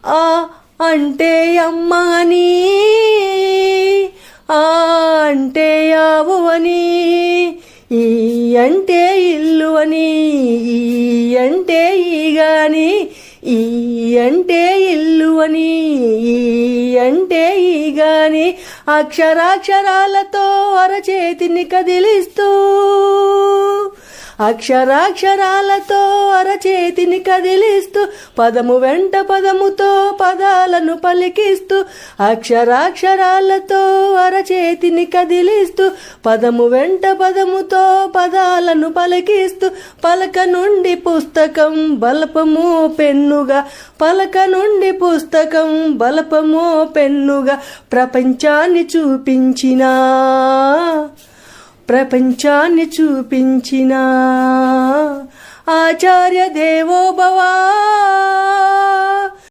ఆ అంటే అమ్మ అని, ఆ అంటే ఆవు అని, ఈ అంటే ఇల్లు అని, ఈ అంటే ఈగాని, ఈ అంటే ఇల్లు అని, ఈ అంటే ఈగాని, అక్షరాక్షరాలతో అరచేతిని కదిలిస్తూ, అక్షరాక్షరాలతో అరచేతిని కదిలిస్తూ, పదము వెంట పదముతో పదాలను పలికిస్తూ, అక్షరాక్షరాలతో అరచేతిని కదిలిస్తూ, పదము వెంట పదముతో పదాలను పలికిస్తూ, పలక నుండి పుస్తకం బలపమో పెన్నుగా, పలక నుండి పుస్తకం బలపమో పెన్నుగా ప్రపంచాన్ని చూపించినా, ప్రపంచాన్ని చూపించిన ఆచార్య దేవో భవ.